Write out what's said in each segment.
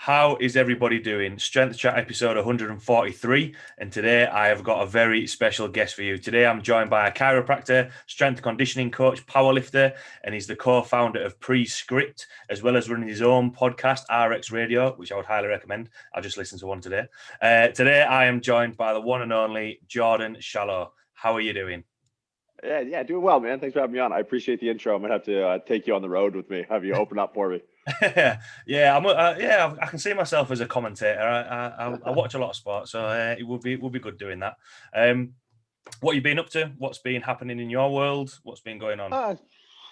How is everybody doing? Strength Chat episode 143. And today I have got a very special guest for you. Today I'm joined by a chiropractor, strength and conditioning coach, powerlifter, and he's the co-founder of Prescript, as well as running his own podcast, RX Radio, which I would highly recommend. I'll just listen to one today. Today I am joined by the one and only Jordan Shallow. How are you doing? Yeah, doing well, man. Thanks for having me on. I appreciate the intro. I'm gonna have to take you on the road with me. Have you open up for me? I can see myself as a commentator. I watch a lot of sports, so it would be good doing that. What you been up to? What's been happening in your world? What's been going on?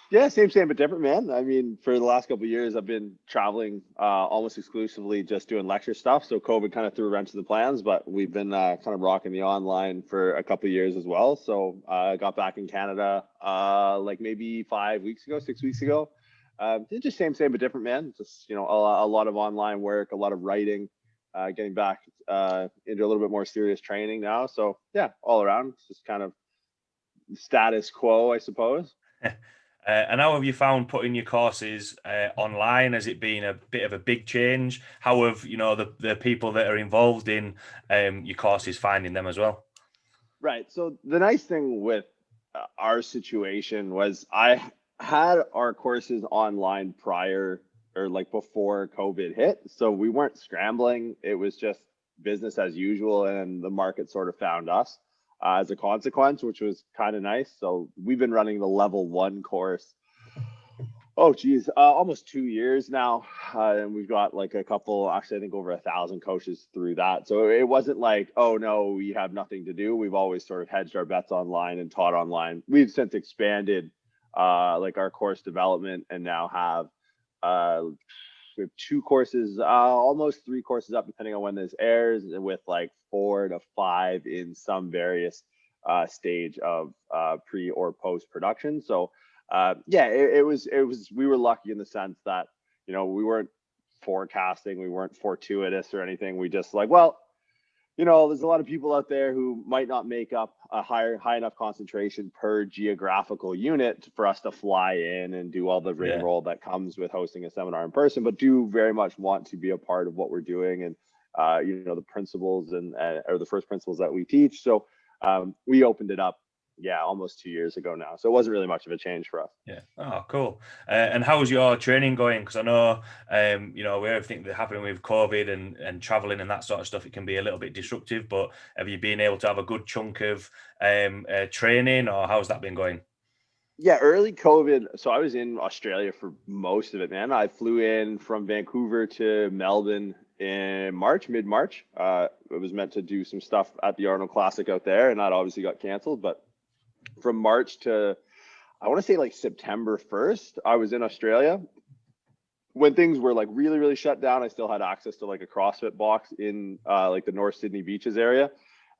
Yeah, same, but different, man. I mean, for the last couple of years, I've been traveling almost exclusively just doing lecture stuff. So COVID kind of threw a wrench in the plans, but we've been kind of rocking the online for a couple of years as well. So I got back in Canada like maybe 6 weeks ago. Just same, but different, man. Just, a lot of online work, a lot of writing, getting back into a little bit more serious training now. So yeah, all around, it's just kind of status quo, I suppose. And how have you found putting your courses online? Has it been a bit of a big change? How have the people that are involved in your courses finding them as well? Right. So the nice thing with our situation was I had our courses online prior or like before COVID hit. So we weren't scrambling. It was just business as usual, and the market sort of found us as a consequence, which was kind of nice. So we've been running the level 1 course. Almost 2 years now. And we've got like a couple, actually, I think over 1,000 coaches through that. So it wasn't like, oh no, we have nothing to do. We've always sort of hedged our bets online and taught online. We've since expanded like our course development and now have we have 2 courses, almost 3 courses up, depending on when this airs, with like 4 to 5 in some various stage of pre or post production. So it was we were lucky in the sense that we weren't forecasting, we weren't fortuitous or anything. We just like, well, there's a lot of people out there who might not make up a high enough concentration per geographical unit for us to fly in and do all the rigmarole that comes with hosting a seminar in person, but do very much want to be a part of what we're doing and the principles and or the first principles that we teach. So we opened it up almost 2 years ago now. So it wasn't really much of a change for us. Yeah. Oh, cool. And how's your training going? Because I know, with everything that's happening with COVID and traveling and that sort of stuff, it can be a little bit disruptive, but have you been able to have a good chunk of training, or how's that been going? Yeah, early COVID. So I was in Australia for most of it, man. I flew in from Vancouver to Melbourne in mid-March. It was meant to do some stuff at the Arnold Classic out there, and that obviously got canceled. But from March to, I want to say like September 1st, I was in Australia. When things were like really, really shut down, I still had access to like a CrossFit box in like the North Sydney beaches area.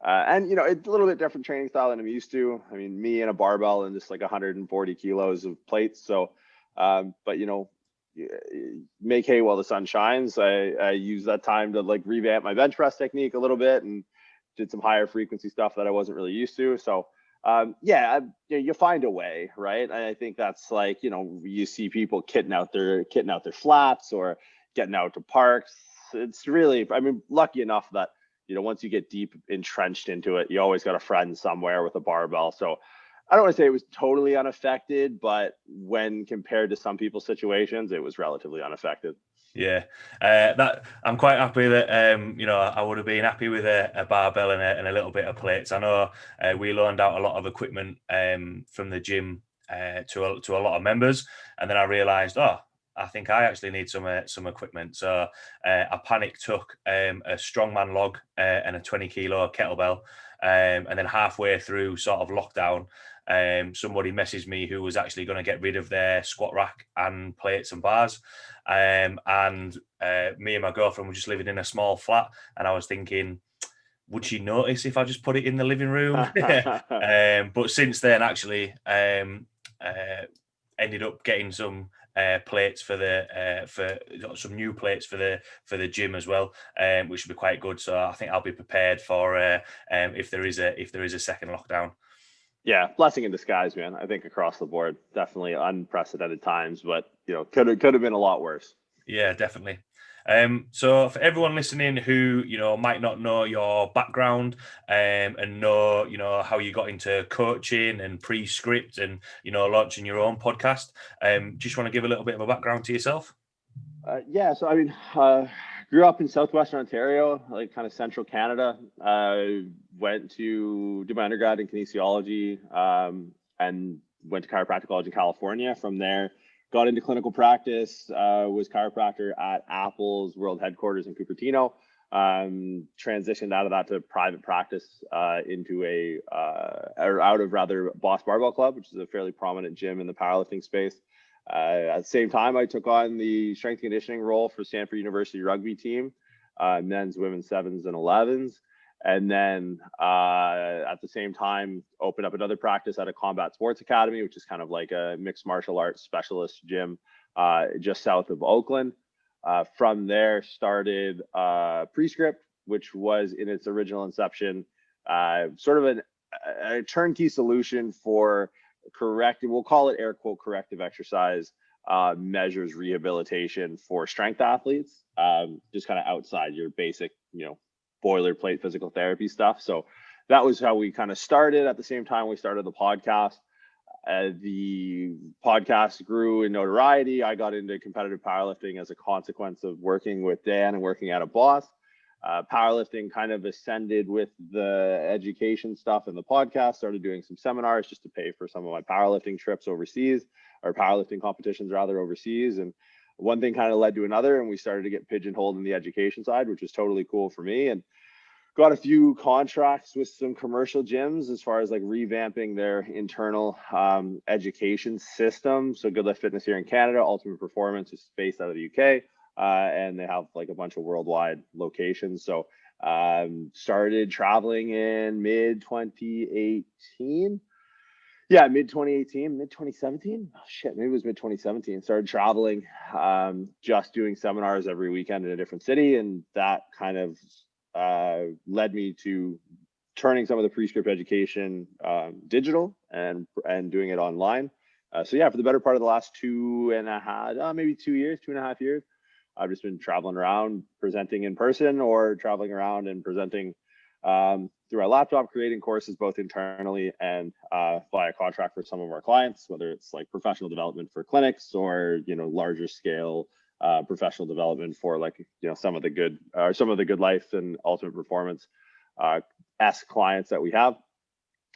And it's a little bit different training style than I'm used to. I mean, me and a barbell and just like 140 kilos of plates. So, but make hay while the sun shines. I use that time to like revamp my bench press technique a little bit and did some higher frequency stuff that I wasn't really used to. So, you find a way, right? And I think that's like, you see people kitting out their flats or getting out to parks. It's really, lucky enough that, once you get deep entrenched into it, you always got a friend somewhere with a barbell. So I don't want to say it was totally unaffected, but when compared to some people's situations, it was relatively unaffected. Yeah, that I'm quite happy that I would have been happy with a barbell and a little bit of plates. I know we loaned out a lot of equipment from the gym to a lot of members, and then I realised, I think I actually need some equipment. So I panic took a strongman log and a 20 kilo kettlebell, and then halfway through sort of lockdown, somebody messaged me who was actually going to get rid of their squat rack and plates and bars. Me and my girlfriend were just living in a small flat, and I was thinking, would she notice if I just put it in the living room? But since then, actually, ended up getting some plates for some new plates for the gym as well, which would be quite good. So I think I'll be prepared for if there is a second lockdown. Yeah, blessing in disguise, man. I think across the board, definitely unprecedented times, but could have been a lot worse. Yeah, definitely. So for everyone listening who, might not know your background and know, how you got into coaching and pre-script and, launching your own podcast, just want to give a little bit of a background to yourself? Yeah, so I mean, grew up in southwestern Ontario, like kind of central Canada. Went to do my undergrad in kinesiology, and went to chiropractic college in California. From there, got into clinical practice. Was chiropractor at Apple's world headquarters in Cupertino. Transitioned out of that to private practice into or out of rather Boss Barbell Club, which is a fairly prominent gym in the powerlifting space. At the same time, I took on the strength conditioning role for Stanford University rugby team, men's, women's, sevens, and 11s. And then at the same time, opened up another practice at a combat sports academy, which is kind of like a mixed martial arts specialist gym just south of Oakland. From there, started Prescript, which was in its original inception sort of a turnkey solution for corrective, we'll call it air quote corrective exercise measures rehabilitation for strength athletes, just kind of outside your basic, boilerplate physical therapy stuff. So that was how we kind of started. At the same time, we started the podcast. The podcast grew in notoriety. I got into competitive powerlifting as a consequence of working with Dan and working at a Boss. Powerlifting kind of ascended with the education stuff and the podcast. Started doing some seminars just to pay for some of my powerlifting trips overseas, or powerlifting competitions rather, overseas. And one thing kind of led to another, and we started to get pigeonholed in the education side, which was totally cool for me. And got a few contracts with some commercial gyms as far as like revamping their internal education system. So Good Lift Fitness here in Canada, Ultimate Performance is based out of the UK. And they have like a bunch of worldwide locations. So started traveling in mid 2018. Yeah, mid 2018, mid 2017. Oh, shit, maybe it was mid 2017. Started traveling, just doing seminars every weekend in a different city. And that kind of led me to turning some of the Prescript education digital and doing it online. So yeah, for the better part of the last 2.5, maybe 2.5 years, I've just been traveling around, presenting in person, or traveling around and presenting through our laptop, creating courses both internally and via contract for some of our clients, whether it's like professional development for clinics or larger scale professional development for like some of the good life and ultimate performance clients that we have.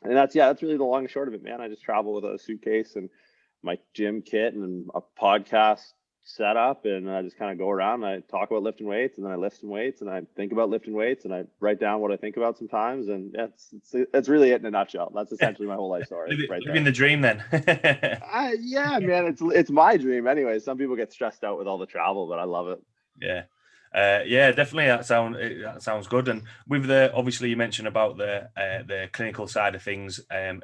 And that's really the long and short of it, man. I just travel with a suitcase and my gym kit and a podcast set up, and I just kind of go around and I talk about lifting weights, and then I lift some weights, and I think about lifting weights, and I write down what I think about sometimes. And that's really it in a nutshell. That's essentially my whole life story. Living the dream then. Yeah, man, it's my dream anyway. Some people get stressed out with all the travel, but I love it. Yeah, definitely. That sounds good. And with obviously you mentioned about the clinical side of things at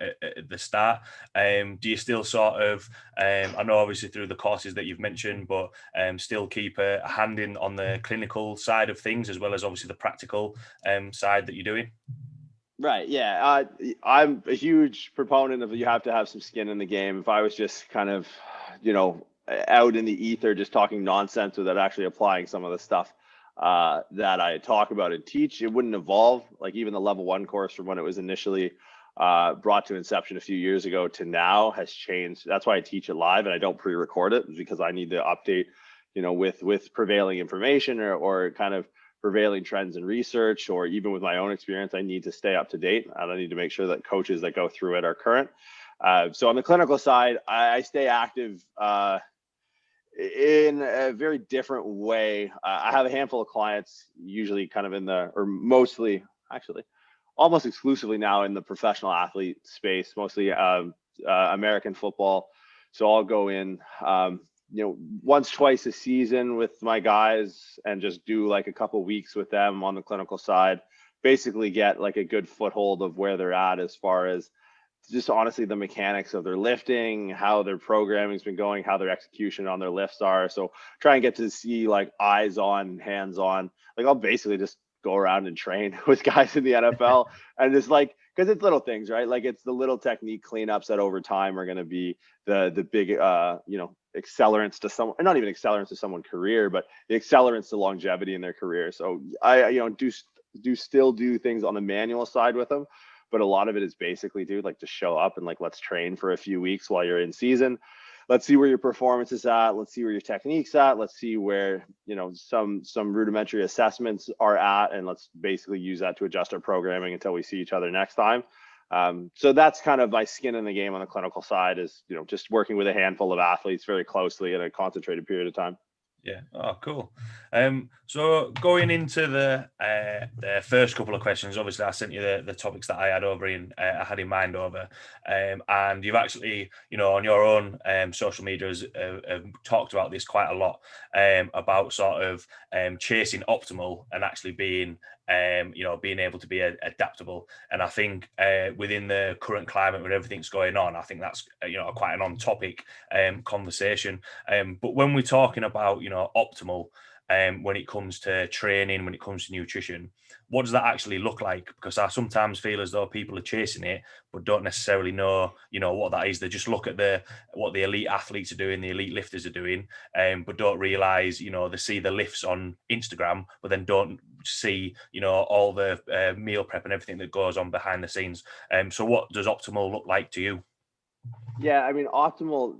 the start. Do you still sort of, I know obviously through the courses that you've mentioned, but still keep a hand in on the clinical side of things as well as obviously the practical side that you're doing? Right. Yeah. I'm a huge proponent of you have to have some skin in the game. If I was just kind of, out in the ether, just talking nonsense without actually applying some of the stuff that I talk about and teach, it wouldn't evolve. Like even the level 1 course from when it was initially brought to inception a few years ago to now has changed. That's why I teach it live and I don't pre-record it, because I need to update, with prevailing information or kind of prevailing trends in research, or even with my own experience, I need to stay up to date. And I need to make sure that coaches that go through it are current. So on the clinical side, I stay active in a very different way. I have a handful of clients, usually kind of mostly, actually, almost exclusively now in the professional athlete space, mostly American football. So I'll go in, once, twice a season with my guys and just do like a couple weeks with them on the clinical side, basically get like a good foothold of where they're at as far as just honestly the mechanics of their lifting, how their programming's been going, how their execution on their lifts are. So try and get to see like eyes on, hands on. Like I'll basically just go around and train with guys in the NFL and just like, because it's little things, right? Like it's the little technique cleanups that over time are going to be the big, accelerants to someone, not even accelerants to someone's career, but the accelerants to longevity in their career. So I do still do things on the manual side with them, but a lot of it is basically, dude, like just show up and like let's train for a few weeks while you're in season. Let's see where your performance is at. Let's see where your technique's at. Let's see where, some rudimentary assessments are at, and let's basically use that to adjust our programming until we see each other next time. So that's kind of my skin in the game on the clinical side, is, just working with a handful of athletes very closely in a concentrated period of time. Yeah. Oh, cool. So going into the first couple of questions, obviously I sent you the topics that I had in mind over, and you've actually, on your own social media talked about this quite a lot, about sort of chasing optimal and actually being being able to be adaptable. And I think within the current climate with everything's going on, I think that's quite an on topic conversation. But when we're talking about optimal, when it comes to training, when it comes to nutrition, what does that actually look like? Because I sometimes feel as though people are chasing it but don't necessarily know what that is. They just look at what the elite athletes are doing, the elite lifters are doing, but don't realize, they see the lifts on Instagram but then don't see all the meal prep and everything that goes on behind the scenes. So what does optimal look like to you? Yeah, I mean, optimal,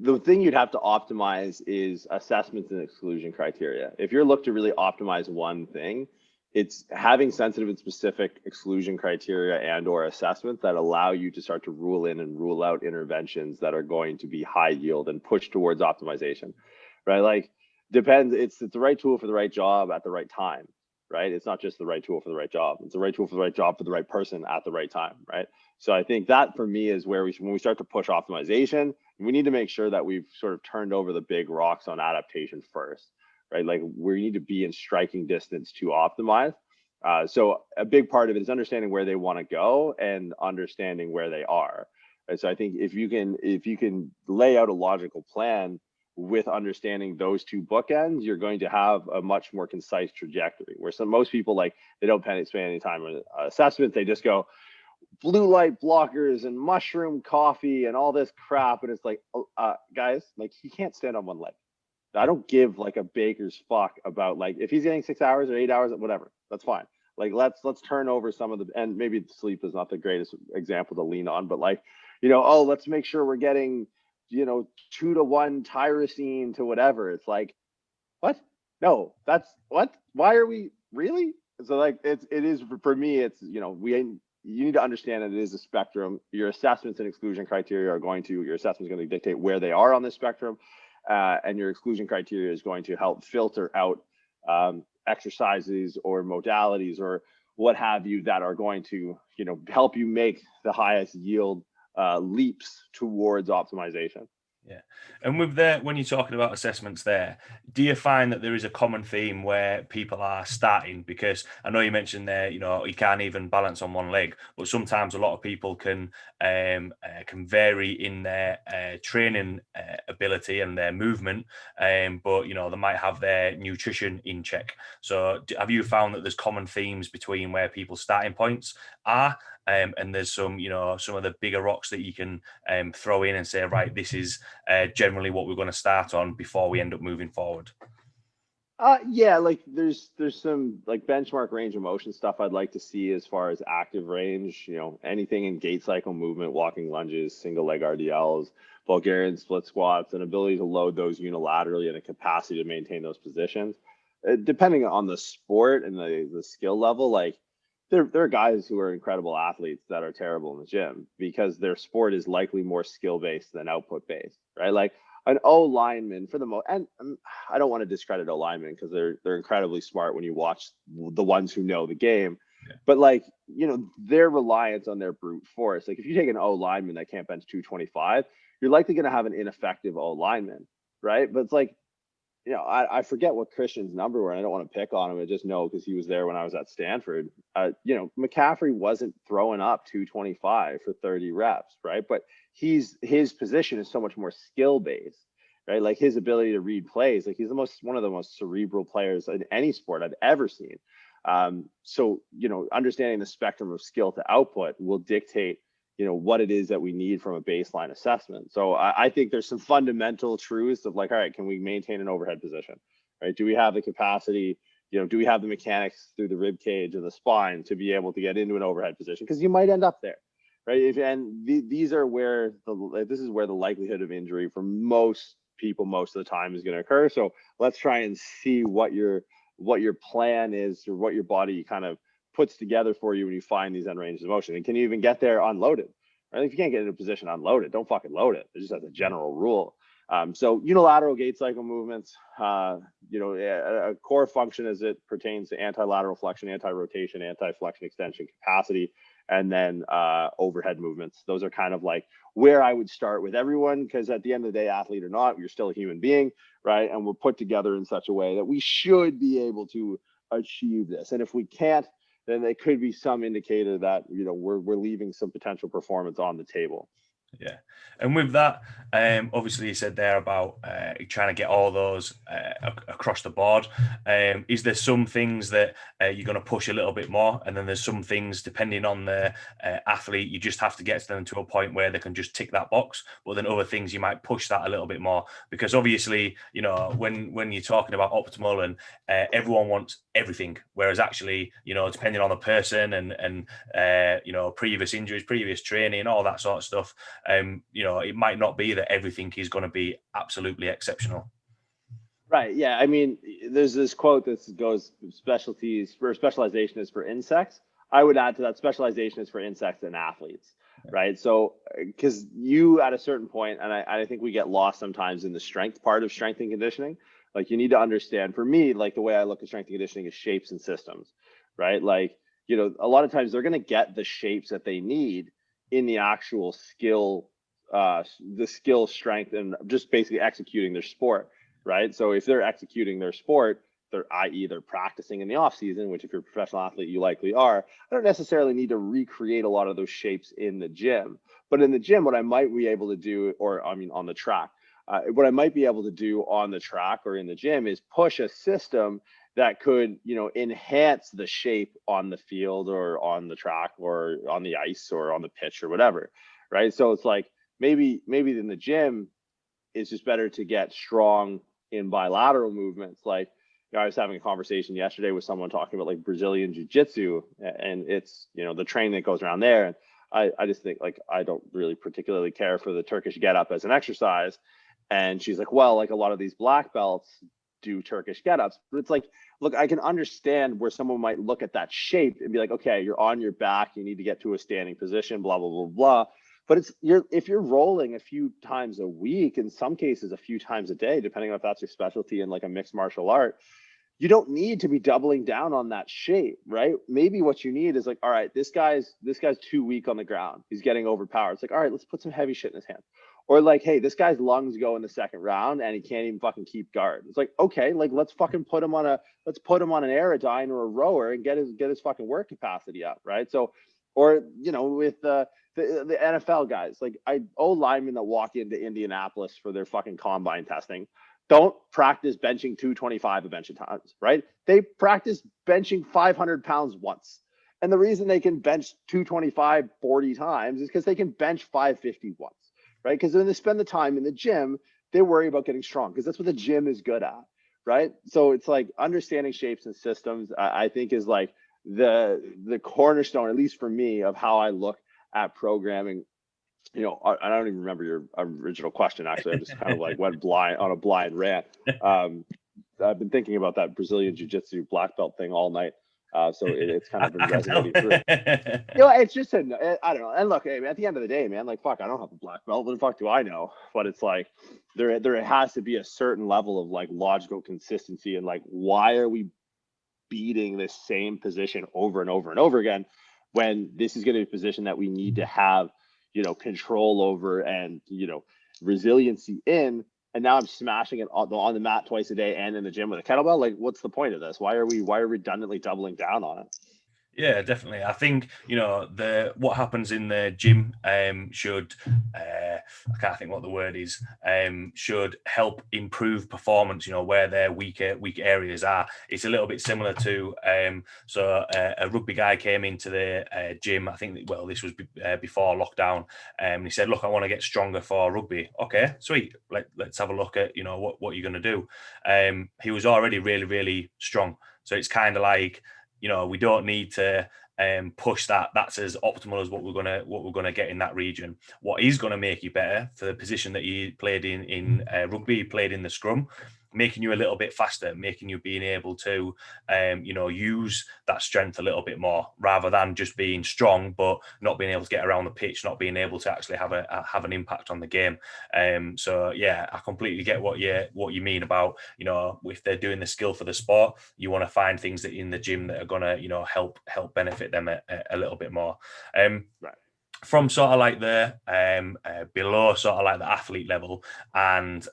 the thing you'd have to optimize is assessments and exclusion criteria. If you're looking to really optimize one thing, it's having sensitive and specific exclusion criteria and or assessments that allow you to start to rule in and rule out interventions that are going to be high yield and push towards optimization, right? Like, depends, it's the right tool for the right job at the right time, right? It's not just the right tool for the right job. It's the right tool for the right job for the right person at the right time, right? So I think that for me is where when we start to push optimization, we need to make sure that we've sort of turned over the big rocks on adaptation first, right? Like, we need to be in striking distance to optimize. So a big part of it is understanding where they want to go and understanding where they are. And so I think if you can lay out a logical plan with understanding those two bookends, you're going to have a much more concise trajectory. Where most people, like, they don't spend any time on assessments. They just go blue light blockers and mushroom coffee and all this crap, and it's like, guys, like, he can't stand on one leg. I don't give like a baker's fuck about, like, if he's getting 6 hours or 8 hours, whatever, that's fine. Like, let's turn over some of the, and maybe sleep is not the greatest example to lean on, but like, let's make sure we're getting 2-to-1 tyrosine to whatever. It's like, what? No, that's what? Why are we really? So like, it is for me. It's you need to understand that it is a spectrum. Your assessments and exclusion criteria your assessment is going to dictate where they are on this spectrum, and your exclusion criteria is going to help filter out exercises or modalities or what have you that are going to help you make the highest yield leaps towards optimization. Yeah. And when you're talking about assessments there, do you find that there is a common theme where people are starting? Because I know you mentioned there, you can't even balance on one leg, but sometimes a lot of people can vary in their training ability and their movement, but they might have their nutrition in check. So have you found that there's common themes between where people's starting points are? And there's some of the bigger rocks that you can throw in and say, right, this is generally what we're going to start on before we end up moving forward. Yeah, like there's some like benchmark range of motion stuff I'd like to see as far as active range, anything in gait cycle movement, walking lunges, single leg RDLs, Bulgarian split squats, and ability to load those unilaterally and a capacity to maintain those positions. Depending on the sport and the skill level, like there are guys who are incredible athletes that are terrible in the gym because their sport is likely more skill based than output based, right? Like an O lineman for the most, and I don't want to discredit O linemen because they're incredibly smart when you watch the ones who know the game. Yeah. But like, their reliance on their brute force. Like if you take an O lineman that can't bench 225, you're likely going to have an ineffective O lineman, right? But it's like, I forget what Christian's number were, and I don't want to pick on him. I just know because he was there when I was at Stanford. McCaffrey wasn't throwing up 225 for 30 reps, right? But his position is so much more skill based, right? Like his ability to read plays, like he's one of the most cerebral players in any sport I've ever seen. So understanding the spectrum of skill to output will dictate what it is that we need from a baseline assessment. So I think there's some fundamental truths of like, all right, can we maintain an overhead position, right? Do we have the capacity, do we have the mechanics through the rib cage and the spine to be able to get into an overhead position? Because you might end up there, right? These are where this is where the likelihood of injury for most people most of the time is going to occur. So let's try and see what your plan is, or what your body kind of puts together for you when you find these end ranges of motion. And can you even get there unloaded? Right? If you can't get into a position unloaded, don't fucking load it. It's just as a general rule. So unilateral gait cycle movements, a core function as it pertains to anti-lateral flexion, anti-rotation, anti-flexion extension capacity, and then overhead movements. Those are kind of like where I would start with everyone, because at the end of the day, athlete or not, you're still a human being, right? And we're put together in such a way that we should be able to achieve this. And if we can't, then there could be some indicator that we're leaving some potential performance on the table. Yeah, and with that, obviously you said there about trying to get all those across the board. Is there some things that you're going to push a little bit more, and then there's some things, depending on the athlete, you just have to get them to a point where they can just tick that box, but then other things you might push that a little bit more, because obviously, when you're talking about optimal, and everyone wants everything, whereas actually, depending on the person and previous injuries, previous training, all that sort of stuff, it might not be that everything is going to be absolutely exceptional. Right. Yeah. I mean, there's this quote that goes, specialization is for insects. I would add to that, specialization is for insects and athletes. Right. So, because you at a certain point, and I think we get lost sometimes in the strength part of strength and conditioning. Like, you need to understand, for me, like the way I look at strength and conditioning is shapes and systems. Right. Like, a lot of times they're going to get the shapes that they need in the actual skill, the skill strength, and just basically executing their sport, right? So if they're executing their sport, i.e. they're practicing in the off season, which if you're a professional athlete, you likely are, I don't necessarily need to recreate a lot of those shapes in the gym. But in the gym, what I might be able to do, on the track, what I might be able to do on the track or in the gym is push a system that could, enhance the shape on the field or on the track or on the ice or on the pitch or whatever, right? So it's like maybe in the gym, it's just better to get strong in bilateral movements. Like, I was having a conversation yesterday with someone talking about like Brazilian jiu-jitsu, and it's, the training that goes around there. And I just think, like, I don't really particularly care for the Turkish get-up as an exercise. And she's like, well, like a lot of these black belts do Turkish get-ups. But it's like, look, I can understand where someone might look at that shape and be like, okay, you're on your back, you need to get to a standing position, blah, blah, blah, blah. But if you're rolling a few times a week, in some cases a few times a day, depending on if that's your specialty in like a mixed martial art, you don't need to be doubling down on that shape, right? Maybe what you need is like, all right, this guy's too weak on the ground, he's getting overpowered. It's like, all right, let's put some heavy shit in his hand. Or like, hey, this guy's lungs go in the second round and he can't even fucking keep guard. It's like, okay, like let's put him on an Aerodyne or a rower and get his fucking work capacity up, right? So, or with the NFL guys, like linemen that walk into Indianapolis for their fucking combine testing don't practice benching 225 a bunch of times, right? They practice benching 500 pounds once. And the reason they can bench 225 40 times is because they can bench 550 once. Right? Because when they spend the time in the gym, they worry about getting strong because that's what the gym is good at, right? So it's like understanding shapes and systems, I think, is like the cornerstone, at least for me, of how I look at programming. I don't even remember your original question. Actually, I just kind of like went on a blind rant. I've been thinking about that Brazilian jiu-jitsu black belt thing all night. So it's kind of been resonating through. It's just I don't know. And look, hey, at the end of the day, man, like, fuck, I don't have a black belt. What the fuck do I know? But it's like there has to be a certain level of like logical consistency, and like, why are we beating this same position over and over and over again when this is going to be a position that we need to have, control over and, resiliency in. And now I'm smashing it on the mat twice a day and in the gym with a kettlebell. Like, what's the point of this? Why are we redundantly doubling down on it? Yeah, definitely. I think the what happens in the gym should I can't think what the word is should help improve performance. Where their weak areas are. It's a little bit similar to a rugby guy came into the gym. I think this was before lockdown. And he said, "Look, I want to get stronger for rugby." Okay, sweet. Let's have a look at what you're going to do. He was already really really strong, so it's kind of like we don't need to push that. That's as optimal as what we're gonna get in that region. What is gonna make you better for the position that you played in rugby, you played in the scrum, making you a little bit faster, making you being able to use that strength a little bit more rather than just being strong but not being able to get around the pitch, not being able to actually have an impact on the game. So yeah, I completely get what you mean about if they're doing the skill for the sport, you want to find things that in the gym that are gonna help benefit them a little bit more. Um, Right. from sort of like the below sort of like the athlete level and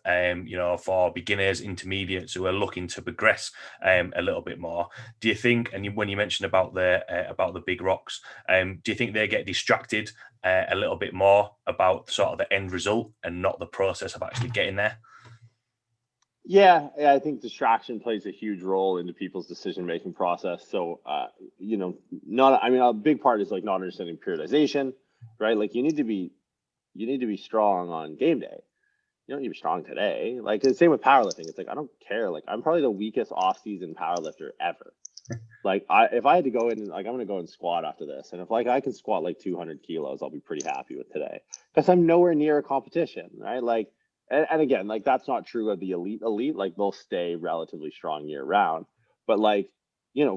for beginners, intermediates who are looking to progress a little bit more, do you think, and when you mentioned about the big rocks, do you think they get distracted a little bit more about sort of the end result and not the process of actually getting there? Yeah, I think distraction plays a huge role into people's decision making process. So, not I mean, a big part is like not understanding periodization, right? Like you need to be strong on game day. You don't need to be strong today. Like the same with powerlifting. It's like I don't care. Like I'm probably the weakest off season powerlifter ever. Like if I had to go in and like I'm gonna go and squat after this, and if like I can squat like 200 kilos, I'll be pretty happy with today because I'm nowhere near a competition, right? Like, and again, like that's not true of the elite. Like they'll stay relatively strong year round, but like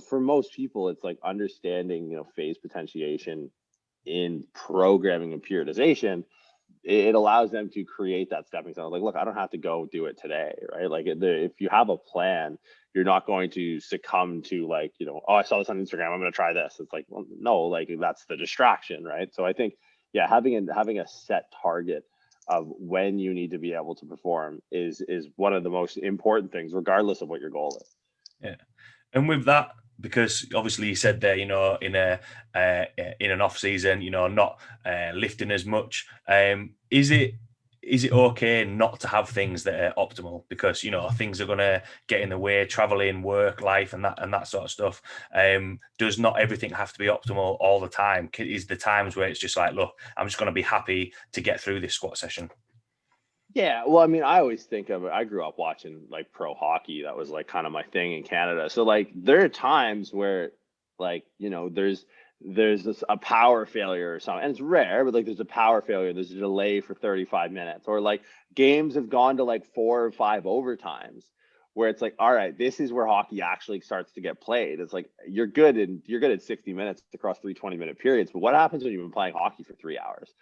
for most people, it's like understanding phase potentiation in programming and periodization. It allows them to create that stepping stone. Like, look, I don't have to go do it today, right? Like, if you have a plan, you're not going to succumb to like, oh, I saw this on Instagram, I'm going to try this. It's like, well, no, like that's the distraction, right? So I think, yeah, having a set target of when you need to be able to perform is one of the most important things, regardless of what your goal is. Yeah. And with that, because obviously you said there, uh, in an off season, not lifting as much. Is it okay not to have things that are optimal because things are going to get in the way, traveling, work, life, and that sort of stuff. Does not everything have to be optimal all the time? Is the times where it's just like, look, I'm just going to be happy to get through this squat session? Yeah, well, I mean, I always think of it. I grew up watching like pro hockey. That was like kind of my thing in Canada. So like there are times where like, there's this a power failure or something. And it's rare, but like there's a power failure, there's a delay for 35 minutes. Or like games have gone to like 4 or 5 overtimes where it's like, all right, this is where hockey actually starts to get played. It's like you're good at 60 minutes across 3 20-minute periods. But what happens when you've been playing hockey for 3 hours?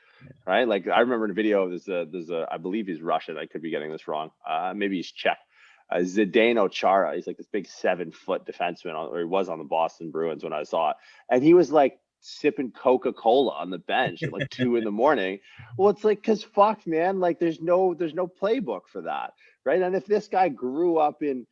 Right? Like I remember in a video, there's a I believe he's Russian. I could be getting this wrong. Maybe he's Czech. Zdeno Chara. He's like this big 7 foot defenseman, or he was on the Boston Bruins when I saw it, and he was like sipping Coca-Cola on the bench at like 2 in the morning. Well, it's like because fuck, man, like there's no playbook for that, right? And if this guy grew up in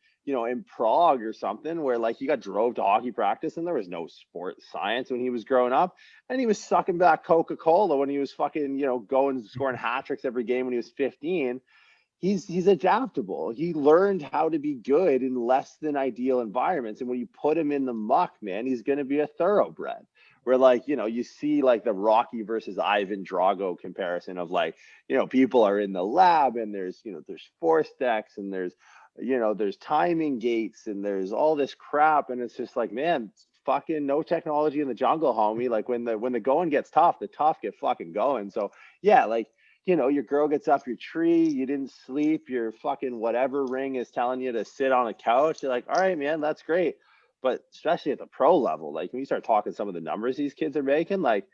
Prague or something where like he got drove to hockey practice and there was no sports science when he was growing up, and he was sucking back Coca-Cola when he was fucking, going scoring hat tricks every game when he was 15. He's adaptable. He learned how to be good in less than ideal environments. And when you put him in the muck, man, he's gonna be a thoroughbred. Where like, you see like the Rocky versus Ivan Drago comparison of like, people are in the lab and there's force decks and there's timing gates and there's all this crap. And it's just like, man, fucking no technology in the jungle, homie. Like when the going gets tough, the tough get fucking going. So yeah, like your girl gets off your tree, you didn't sleep, your fucking whatever ring is telling you to sit on a couch. You're like, all right, man, that's great. But especially at the pro level, like when you start talking some of the numbers these kids are making, like,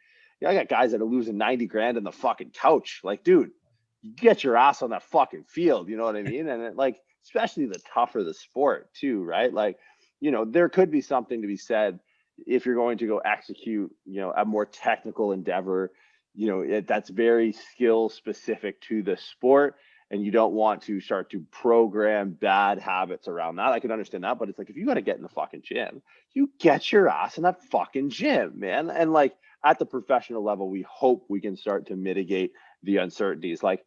I got guys that are losing 90 grand in the fucking couch. Like, dude, you get your ass on that fucking field. You know what I mean? And like, especially the tougher the sport too, right? Like, there could be something to be said if you're going to go execute, a more technical endeavor, that's very skill specific to the sport. and you don't want to start to program bad habits around that. I can understand that, but it's like, if you got to get in the fucking gym, you get your ass in that fucking gym, man. And like at the professional level, we hope we can start to mitigate the uncertainties. Like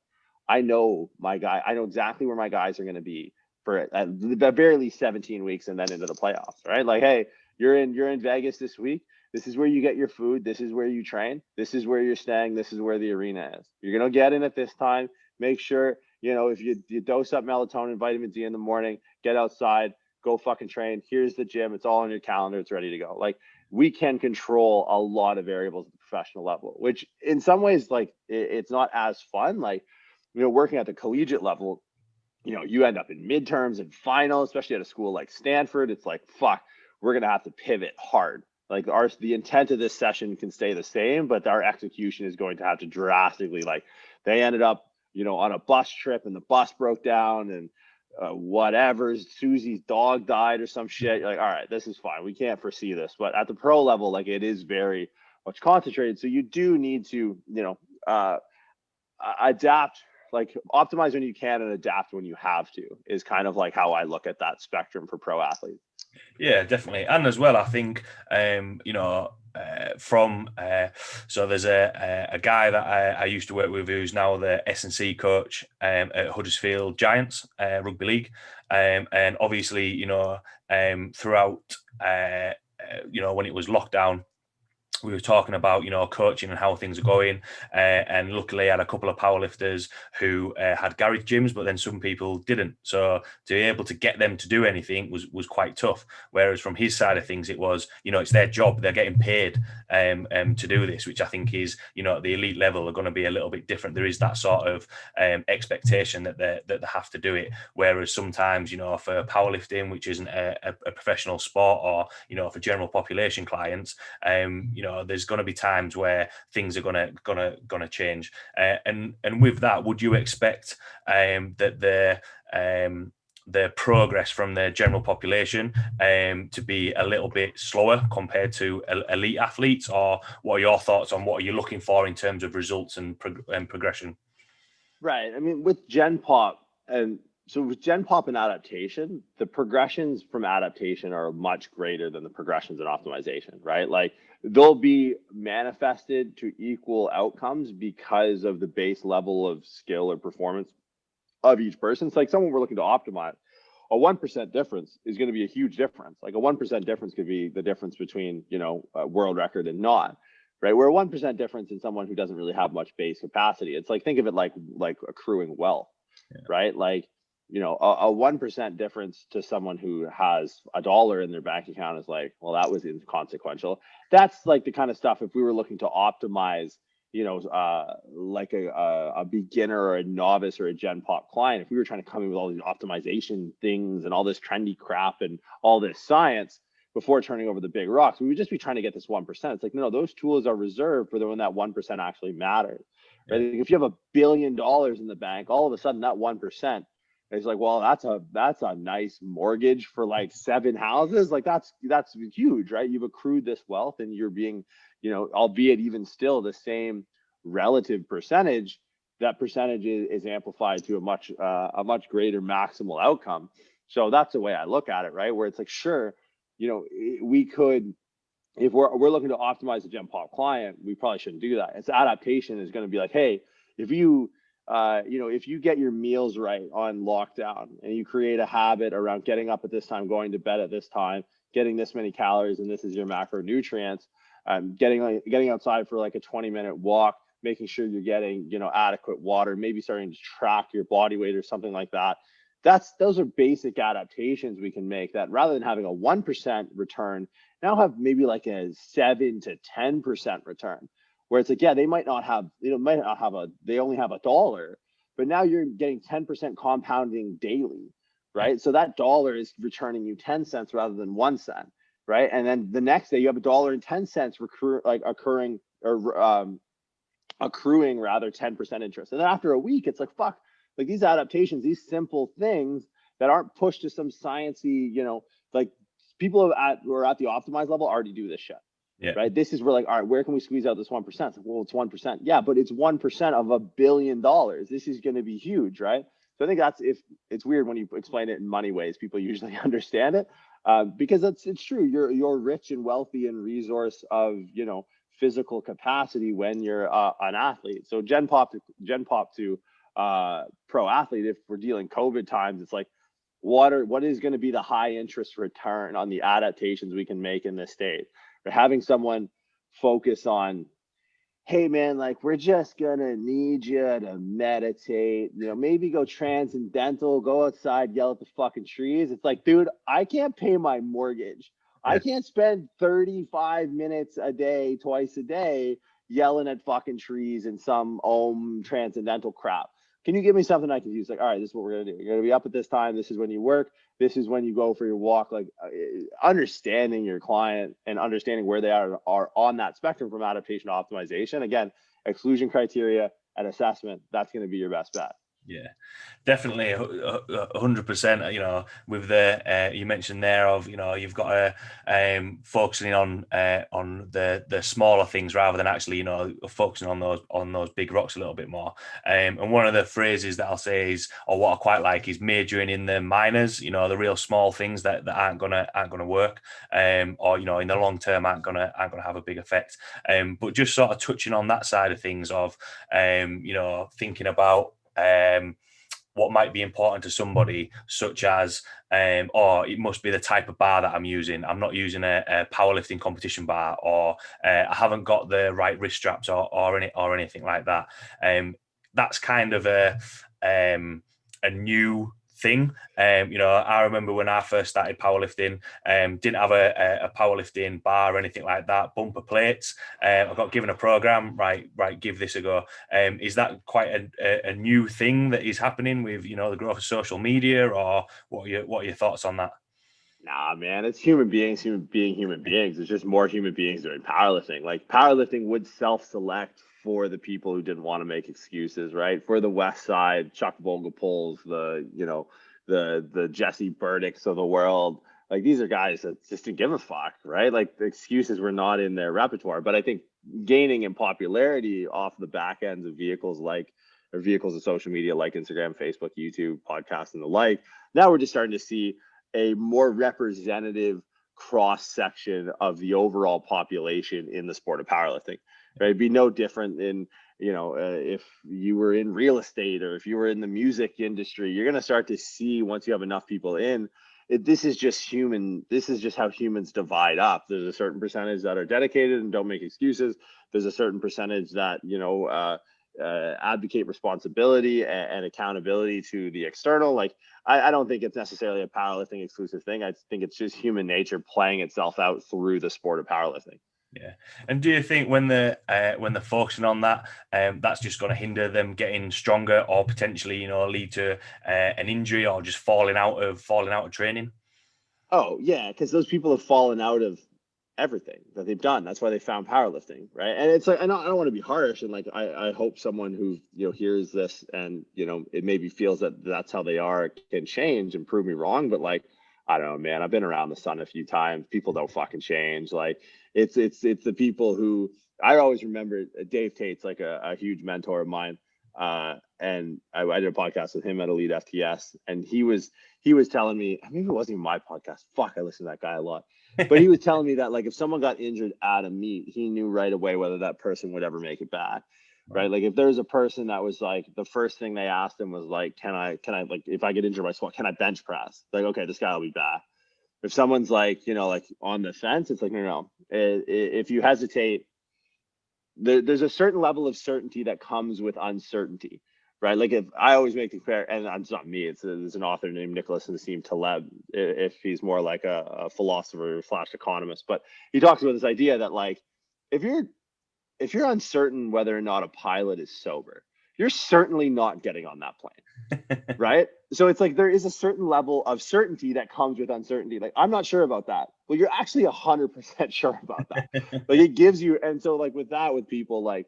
I know exactly where my guys are going to be for at the very least 17 weeks and then into the playoffs, right? Like, hey, you're in Vegas this week. This is where you get your food. This is where you train. This is where you're staying. This is where the arena is. You're going to get in at this time. Make sure, if you dose up melatonin, vitamin D in the morning, get outside, go fucking train. Here's the gym. It's all on your calendar. It's ready to go. Like, we can control a lot of variables at the professional level, which in some ways, like, it's not as fun. Like, working at the collegiate level, you end up in midterms and finals, especially at a school like Stanford. It's like, fuck, we're going to have to pivot hard. Like the intent of this session can stay the same, but our execution is going to have to drastically, like, they ended up, on a bus trip and the bus broke down and whatever, Susie's dog died or some shit. You're like, all right, this is fine. We can't foresee this. But at the pro level, like, it is very much concentrated. So you do need to, adapt, like optimize when you can and adapt when you have to, is kind of like how I look at that spectrum for pro athletes. Yeah, definitely. And as well, I think, so there's a guy that I used to work with who's now the S&C coach at Huddersfield Giants Rugby League. And obviously, throughout, when it was lockdown, we were talking about, coaching and how things are going. And luckily I had a couple of powerlifters who had garage gyms, but then some people didn't. So to be able to get them to do anything was quite tough. Whereas from his side of things, it was, it's their job. They're getting paid to do this, which I think is, at the elite level are going to be a little bit different. There is that sort of expectation that they have to do it. Whereas sometimes, for powerlifting, which isn't a professional sport, or, for general population clients, there's going to be times where things are going to change, and with that, would you expect that the progress from the general population to be a little bit slower compared to elite athletes? Or what are your thoughts on what are you looking for in terms of results and progression? Right. I mean, with Gen Pop, and so with Gen Pop and adaptation, the progressions from adaptation are much greater than the progressions in optimization, right? Like, they'll be manifested to equal outcomes because of the base level of skill or performance of each person. It's like someone we're looking to optimize. A 1% difference is going to be a huge difference. Like, a 1% difference could be the difference between, a world record and not, right? Where a 1% difference in someone who doesn't really have much base capacity. It's like, think of it like accruing wealth, right? Like, a 1% difference to someone who has $1 in their bank account is like, well, that was inconsequential. That's like the kind of stuff, if we were looking to optimize, like a beginner or a novice or a Gen Pop client, if we were trying to come in with all these optimization things and all this trendy crap and all this science before turning over the big rocks, we would just be trying to get this 1%. It's like, no, those tools are reserved for when that 1% actually matters. Right? Yeah. If you have $1 billion in the bank, all of a sudden that 1%, it's like, well, that's a nice mortgage for like 7 houses. Like, that's huge, right? You've accrued this wealth and you're being, albeit even still the same relative percentage, that percentage is amplified to a much greater maximal outcome. So that's the way I look at it, right? Where it's like, sure, we could, if we're looking to optimize a Gen Pop client, we probably shouldn't do that. Its adaptation is going to be like, hey, if you get your meals right on lockdown and you create a habit around getting up at this time, going to bed at this time, getting this many calories, and this is your macronutrients, getting outside for like a 20-minute walk, making sure you're getting, adequate water, maybe starting to track your body weight or something like that. Those are basic adaptations we can make that, rather than having a 1% return, now have maybe like a 7 to 10% return. Where it's like, yeah, they only have $1, but now you're getting 10% compounding daily, right? So that $1 is returning you 10 cents rather than 1 cent, right? And then the next day you have $1.10 accruing rather 10% interest. And then after a week, it's like, fuck, like these adaptations, these simple things that aren't pushed to some sciencey, like people who are at the optimized level already do this shit. Yeah. right? This is where like, all right, where can we squeeze out this 1%? It's like, well, it's 1%. Yeah, but it's 1% of $1 billion. This is going to be huge, right? So I think that's, if it's weird when you explain it in money ways, people usually understand it, because it's true. You're rich and wealthy and resource of, you know, physical capacity when you're an athlete. So Gen Pop to pro athlete, if we're dealing COVID times, it's like, what is going to be the high interest return on the adaptations we can make in this state? Or having someone focus on, hey man, like we're just gonna need you to meditate, you know, maybe go transcendental, go outside, yell at the fucking trees. It's like, dude, I can't pay my mortgage. I Yeah. can't spend 35 minutes a day, twice a day, yelling at fucking trees and some transcendental crap. Can you give me something I can use? Like, all right, this is what we're gonna do. You're gonna be up at this time. This is when you work. This is when you go for your walk. Like understanding your client and understanding where they are on that spectrum from adaptation to optimization. Again, exclusion criteria and assessment. That's going to be your best bet. Yeah, definitely 100%. You know, with the you mentioned there of, you know, you've got to focusing on the smaller things rather than actually, you know, focusing on those big rocks a little bit more. And one of the phrases that I'll say is, or what I quite like, is majoring in the minors. You know, the real small things that aren't gonna work, or, you know, in the long term aren't gonna have a big effect. But just sort of touching on that side of things of, you know, thinking about what might be important to somebody, such as, or it must be the type of bar that I'm using. I'm not using a powerlifting competition bar, or I haven't got the right wrist straps, or anything like that. That's kind of a new thing. You know, I remember when I first started powerlifting, didn't have a powerlifting bar or anything like that, bumper plates. I got given a program, right, give this a go. Is that quite a new thing that is happening with, you know, the growth of social media, or what are your thoughts on that? Nah, man, it's human beings, human beings. It's just more human beings doing powerlifting. Like powerlifting would self-select for the people who didn't want to make excuses, right? For the West Side, Chuck Vogelpols, the Jesse Burdicks of the world. Like these are guys that just didn't give a fuck, right? Like the excuses were not in their repertoire. But I think gaining in popularity off the back ends of vehicles of social media like Instagram, Facebook, YouTube, podcasts, and the like. Now we're just starting to see a more representative cross section of the overall population in the sport of powerlifting. Right? It'd be no different in, you know, if you were in real estate or if you were in the music industry. You're going to start to see, once you have enough people in, this is just human. This is just how humans divide up. There's a certain percentage that are dedicated and don't make excuses. There's a certain percentage that, you know, advocate responsibility and accountability to the external. Like I don't think it's necessarily a powerlifting exclusive thing. I think it's just human nature playing itself out through the sport of powerlifting. Yeah. And do you think when they're focusing on that, that's just going to hinder them getting stronger, or potentially, you know, lead to an injury, or just falling out of training? Oh yeah, because those people have fallen out of everything that they've done. That's why they found powerlifting, right? And it's like, I don't want to be harsh, and like I hope someone who, you know, hears this and, you know, it maybe feels that that's how they are can change and prove me wrong. But like, I don't know, man. I've been around the sun a few times. People don't fucking change. Like it's the people who I always remember. Dave Tate's like a huge mentor of mine. And I did a podcast with him at Elite FTS, and he was telling me, maybe it wasn't even my podcast. Fuck, I listen to that guy a lot. But he was telling me that like if someone got injured at a meet, he knew right away whether that person would ever make it back. Right. Like if there's a person that was like, the first thing they asked him was like, can I like, if I get injured by squat, can I bench press? Like, okay, this guy will be back. If someone's like, you know, like on the fence, it's like, no. If you hesitate, there's a certain level of certainty that comes with uncertainty, right? Like if I always make the fair, and it's not me, there's an author named Nicholas Nassim Taleb, if he's more like a philosopher / economist, but he talks about this idea that like, if you're uncertain whether or not a pilot is sober, you're certainly not getting on that plane. Right? So it's like there is a certain level of certainty that comes with uncertainty. Like, I'm not sure about that. Well, you're actually 100% sure about that. Like it gives you, and so like with people, like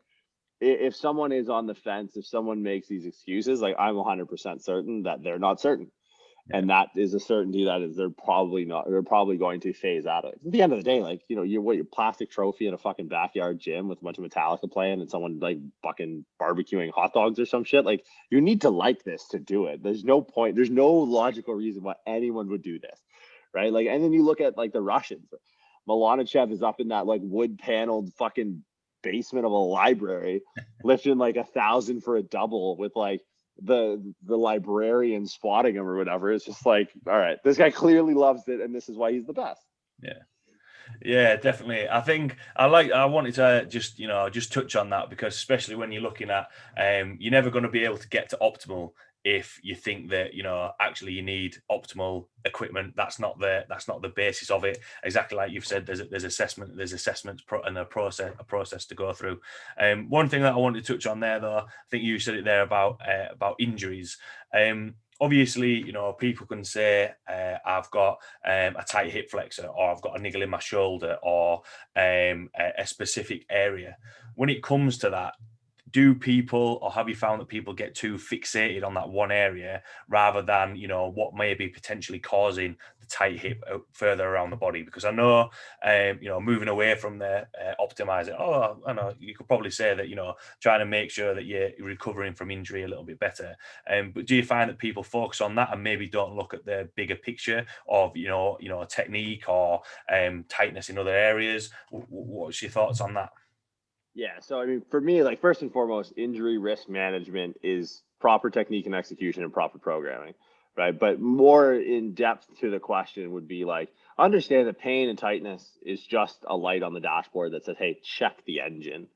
if someone is on the fence, if someone makes these excuses, like I'm 100% certain that they're not certain. And that is a certainty that is they're probably going to phase out of it. At the end of the day, like, your plastic trophy in a fucking backyard gym with a bunch of Metallica playing and someone like fucking barbecuing hot dogs or some shit. Like, you need to like this to do it. There's no point. There's no logical reason why anyone would do this. Right. Like, and then you look at like the Russians. Milanichev is up in that like wood paneled fucking basement of a library lifting like 1,000 for a double with like the librarian spotting him or whatever. It's just like, all right, this guy clearly loves it, and this is why he's the best. Yeah, definitely. I think I wanted to just touch on that, because especially when you're looking at you're never going to be able to get to optimal if you think that actually you need optimal equipment. That's not the basis of it. Exactly like you've said, there's assessments and a process to go through. One thing that I wanted to touch on there, though, I think you said it there about injuries. Obviously, people can say I've got a tight hip flexor, or I've got a niggle in my shoulder, or a specific area. When it comes to that, have you found that people get too fixated on that one area rather than what may be potentially causing the tight hip further around the body? Because I know moving away from the optimize it, I know you could probably say that trying to make sure that you're recovering from injury a little bit better, but do you find that people focus on that and maybe don't look at the bigger picture of technique or tightness in other areas? What's your thoughts on that? Yeah, so I mean, for me, like, first and foremost, injury risk management is proper technique and execution and proper programming, right? But more in depth to the question would be like, understand that pain and tightness is just a light on the dashboard that says, hey, check the engine,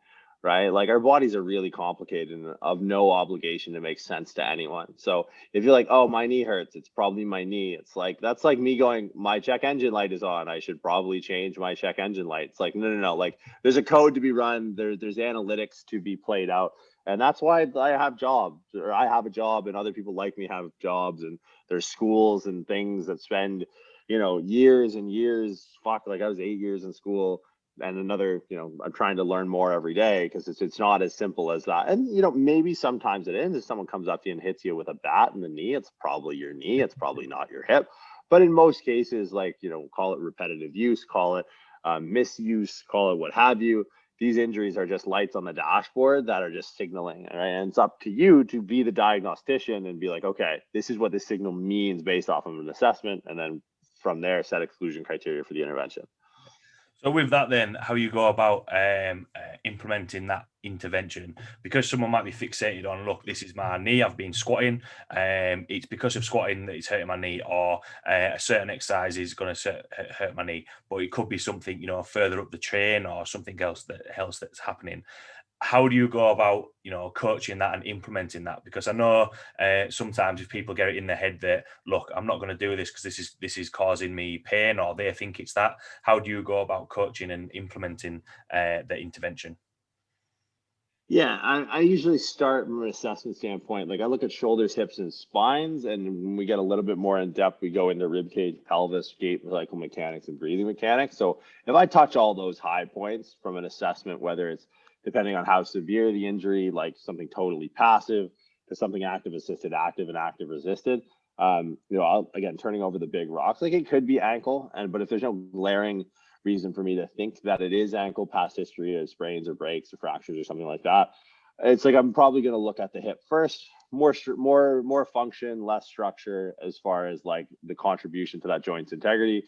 right? Like, our bodies are really complicated and of no obligation to make sense to anyone. So if you're like, oh, my knee hurts, it's probably my knee. It's like, that's like me going, my check engine light is on, I should probably change my check engine light. It's like, no. Like, there's a code to be run. There's analytics to be played out. And that's why I have jobs, or I have a job, and other people like me have jobs, and there's schools and things that spend, years and years. Fuck, like, I was 8 years in school, and another, I'm trying to learn more every day, because it's not as simple as that. And maybe sometimes it is. If someone comes up to you and hits you with a bat in the knee, it's probably your knee, it's probably not your hip. But in most cases, like, call it repetitive use, call it misuse, call it what have you, these injuries are just lights on the dashboard that are just signaling, right? And it's up to you to be the diagnostician and be like, okay, this is what this signal means based off of an assessment, and then from there set exclusion criteria for the intervention. So with that, then, how you go about implementing that intervention? Because someone might be fixated on, look, this is my knee, I've been squatting, it's because of squatting that it's hurting my knee, or a certain exercise is going to hurt my knee, but it could be something further up the chain, or something else that's happening. How do you go about coaching that and implementing that? Because I know sometimes if people get it in their head that, look, I'm not going to do this because this is causing me pain, or they think it's that, how do you go about coaching and implementing the intervention? Yeah, I usually start from an assessment standpoint. Like, I look at shoulders, hips, and spines, and when we get a little bit more in depth, we go into rib cage, pelvis, gait, cycle mechanics, and breathing mechanics. So if I touch all those high points from an assessment, whether it's depending on how severe the injury, like something totally passive to something active assisted, active, and active resisted, again, turning over the big rocks, like, it could be ankle, but if there's no glaring reason for me to think that it is ankle, past history of sprains or breaks or fractures or something like that, it's like, I'm probably going to look at the hip first. More function, less structure as far as like the contribution to that joint's integrity,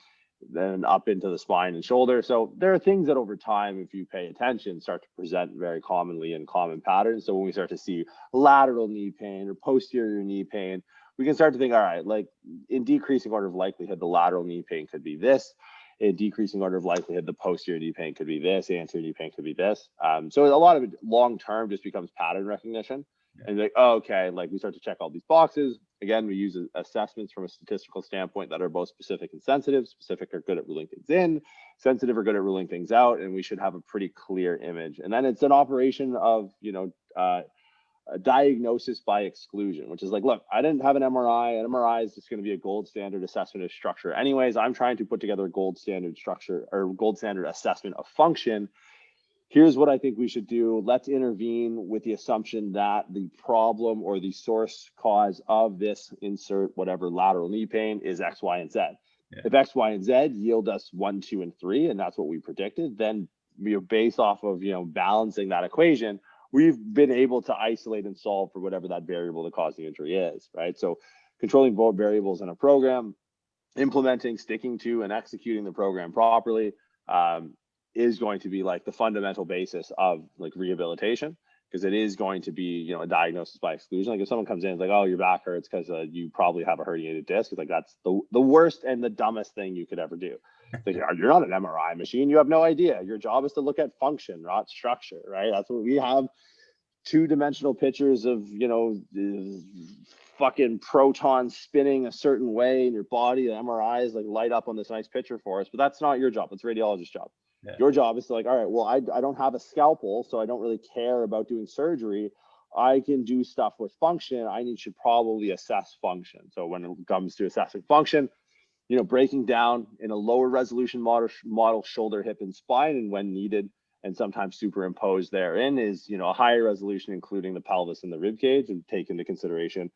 then up into the spine and shoulder. So there are things that over time, if you pay attention, start to present very commonly in common patterns. So when we start to see lateral knee pain or posterior knee pain, we can start to think, all right, like, in decreasing order of likelihood, the lateral knee pain could be this. In decreasing order of likelihood, the posterior knee pain could be this, anterior knee pain could be this. So a lot of it long term just becomes pattern recognition. Yeah. And like, oh, okay, like, we start to check all these boxes. Again, we use assessments from a statistical standpoint that are both specific and sensitive. Specific are good at ruling things in, sensitive are good at ruling things out, and we should have a pretty clear image. And then it's an operation of, a diagnosis by exclusion, which is like, look, I didn't have an MRI. An MRI is just going to be a gold standard assessment of structure. Anyways, I'm trying to put together a gold standard structure or gold standard assessment of function. here's what I think we should do. Let's intervene with the assumption that the problem or the source cause of this insert whatever lateral knee pain is X, Y, and Z. Yeah. If X, Y, and Z yield us 1, 2, and 3, and that's what we predicted, then based off of balancing that equation, we've been able to isolate and solve for whatever that variable that caused the injury is, right? So controlling both variables in a program, implementing, sticking to, and executing the program properly is going to be like the fundamental basis of like rehabilitation, because it is going to be a diagnosis by exclusion. Like if someone comes in and is like, oh, your back hurts because you probably have a herniated disc, it's like that's the worst and the dumbest thing you could ever do. Like, you're not an MRI machine, you have no idea. Your job is to look at function, not structure, right? That's what we have. Two-dimensional pictures of fucking protons spinning a certain way in your body. The MRIs like light up on this nice picture for us, but that's not your job. It's a radiologist's job. Yeah. Your job is to like, all right, well, I don't have a scalpel, so I don't really care about doing surgery. I can do stuff with function. should probably assess function. So when it comes to assessing function, breaking down in a lower resolution model shoulder, hip, and spine, and when needed, and sometimes superimposed therein is a higher resolution, including the pelvis and the rib cage, and take into consideration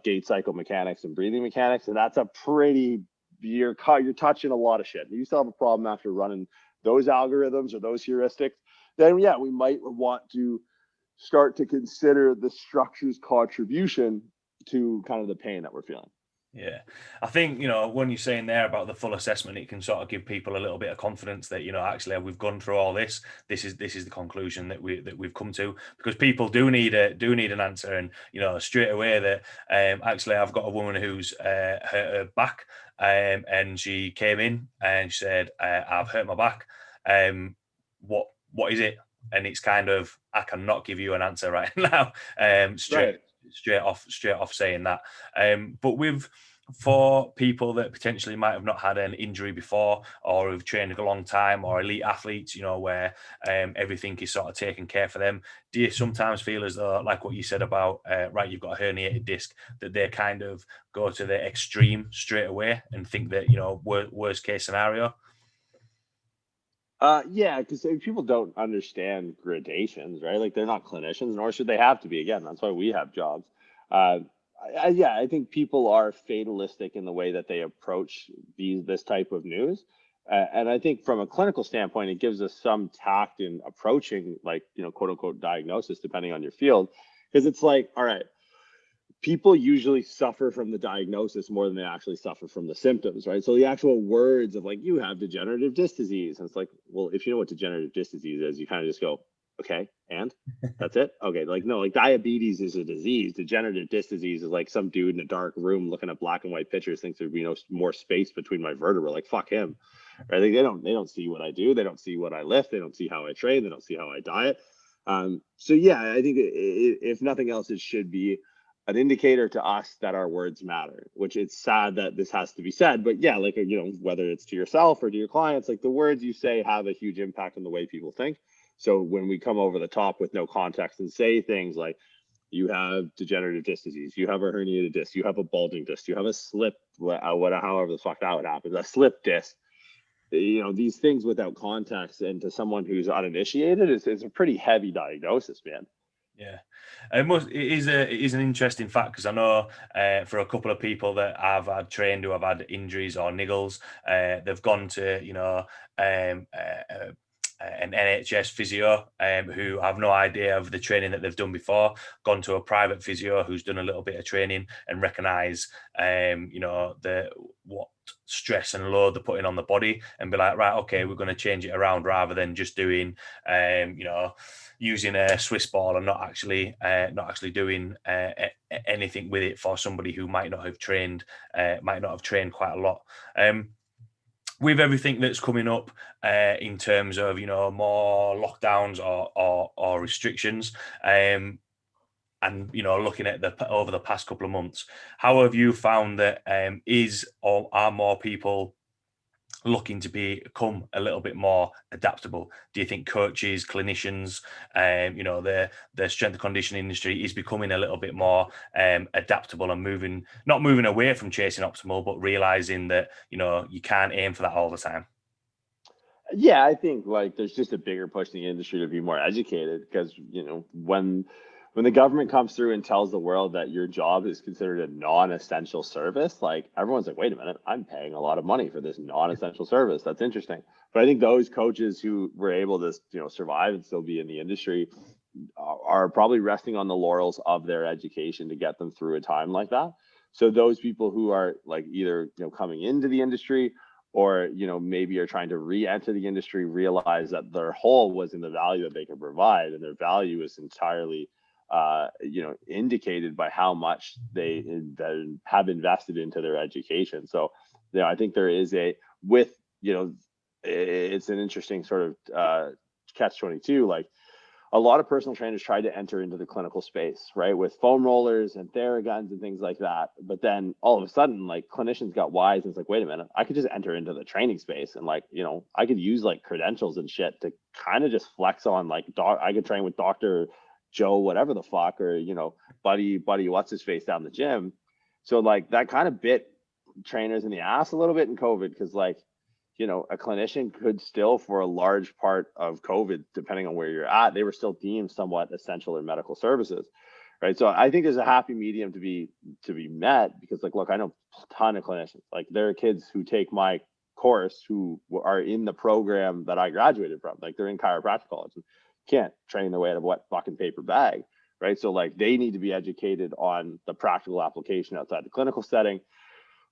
gait cycle mechanics and breathing mechanics. And that's a pretty, you're touching a lot of shit. You still have a problem after running those algorithms or those heuristics, then yeah, we might want to start to consider the structure's contribution to kind of the pain that we're feeling. Yeah, I think when you're saying there about the full assessment, it can sort of give people a little bit of confidence that actually we've gone through all this. This is the conclusion that we've come to, because people do need an answer, and straight away that actually I've got a woman who's hurt her back, and she came in and she said I've hurt my back. What is it? And it's kind of, I cannot give you an answer right now. Straight off saying that. But for people that potentially might have not had an injury before, or have trained a long time, or elite athletes, where everything is sort of taken care for them, do you sometimes feel as though, like what you said about, right, you've got a herniated disc, that they kind of go to the extreme straight away and think that, worst case scenario? Yeah, because people don't understand gradations, right? Like they're not clinicians, nor should they have to be. Again, that's why we have jobs. I think people are fatalistic in the way that they approach this type of news. And I think from a clinical standpoint, it gives us some tact in approaching like, quote unquote diagnosis, depending on your field. Because it's like, all right, people usually suffer from the diagnosis more than they actually suffer from the symptoms, right? So the actual words of like, you have degenerative disc disease. And it's like, well, if you know what degenerative disc disease is, you kind of just go, okay, and that's it. Okay. Like, no, like diabetes is a disease. Degenerative disc disease is like some dude in a dark room looking at black and white pictures thinks there'd be more space between my vertebrae. Like, fuck him. Right? Like they don't see what I do. They don't see what I lift. They don't see how I train. They don't see how I diet. So yeah, I think if nothing else, it should be an indicator to us that our words matter, which it's sad that this has to be said, but yeah, like, whether it's to yourself or to your clients, like the words you say have a huge impact on the way people think. So when we come over the top with no context and say things like, you have degenerative disc disease, you have a herniated disc, you have a bulging disc, you have a slip, however the fuck that would happen, a slip disc, these things without context, and to someone who's uninitiated, it's a pretty heavy diagnosis, man. Yeah, it is an interesting fact, because I know for a couple of people that I've had trained who have had injuries or niggles, they've gone to an NHS physio who have no idea of the training that they've done before, gone to a private physio who's done a little bit of training and recognise what stress and load they're putting on the body, and be like, right, okay, we're going to change it around, rather than just doing using a Swiss ball and not actually doing anything with it for somebody who might not have trained quite a lot. With everything that's coming up in terms of more lockdowns or restrictions, and looking at over the past couple of months, how have you found that are more people looking to become a little bit more adaptable? Do you think coaches, clinicians, the strength and conditioning industry is becoming a little bit more adaptable and not moving away from chasing optimal, but realizing that you can't aim for that all the time? Yeah, I think like there's just a bigger push in the industry to be more educated because when the government comes through and tells the world that your job is considered a non-essential service, like everyone's like, wait a minute, I'm paying a lot of money for this non-essential service. That's interesting. But I think those coaches who were able to survive and still be in the industry are probably resting on the laurels of their education to get them through a time like that. So those people who are like either coming into the industry or maybe are trying to re-enter the industry realize that their hole was in the value that they can provide, and their value is entirely indicated by how much they have invested into their education. So I think there is with it's an interesting sort of catch 22. Like a lot of personal trainers tried to enter into the clinical space, right, with foam rollers and Theraguns and things like that. But then all of a sudden, like clinicians got wise and it's like, wait a minute, I could just enter into the training space and like, I could use like credentials and shit to kind of just flex on like I could train with Dr. Joe, whatever the fuck, or buddy, what's his face down the gym. So like that kind of bit trainers in the ass a little bit in COVID because like a clinician could still, for a large part of COVID, depending on where you're at, they were still deemed somewhat essential in medical services, right? So I think there's a happy medium to be met because, like, look, I know a ton of clinicians. Like, there are kids who take my course who are in the program that I graduated from. Like, they're in chiropractic college and can't train their way out of a wet fucking paper bag, right? So, like, they need to be educated on the practical application outside the clinical setting.